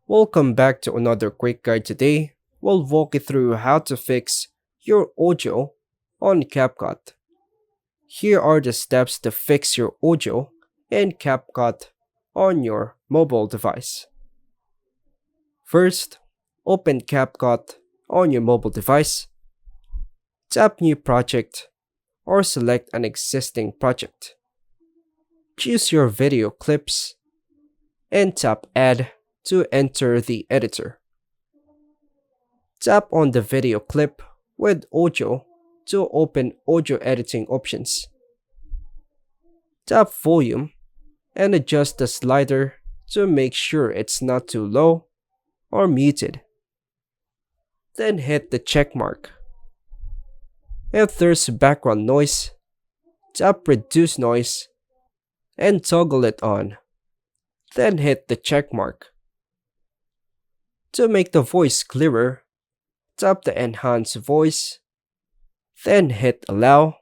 Welcome back to another quick guide today. We'll walk you through how to fix your audio on CapCut. Here are the steps to fix your audio in CapCut on your mobile device. First, open CapCut on your mobile device, tap New Project, or select an existing project. Choose your video clips and tap Add to enter the editor. Tap on the video clip with audio to open audio editing options. Tap volume and adjust the slider to make sure it's not too low or muted. Then hit the check mark. If there's background noise, tap reduce noise and toggle it on. Then hit the check mark. To make the voice clearer, tap the enhance voice, then hit allow,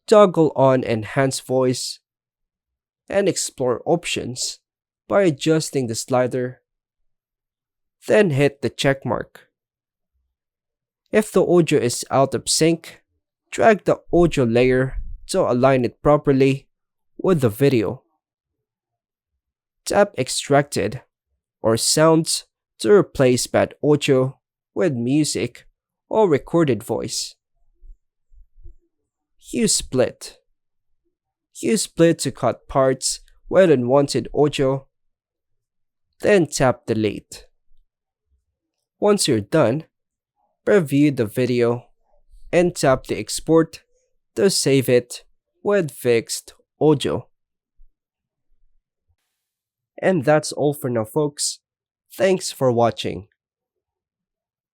toggle on enhance voice, and explore options by adjusting the slider, then hit the check mark. If the audio is out of sync, drag the audio layer to align it properly with the video. Tap extracted or sounds to replace bad audio with music or recorded voice. Use split. Use split to cut parts with unwanted audio, then tap delete. Once you're done, preview the video and tap the export to save it with fixed audio. And that's all for now, folks. Thanks for watching.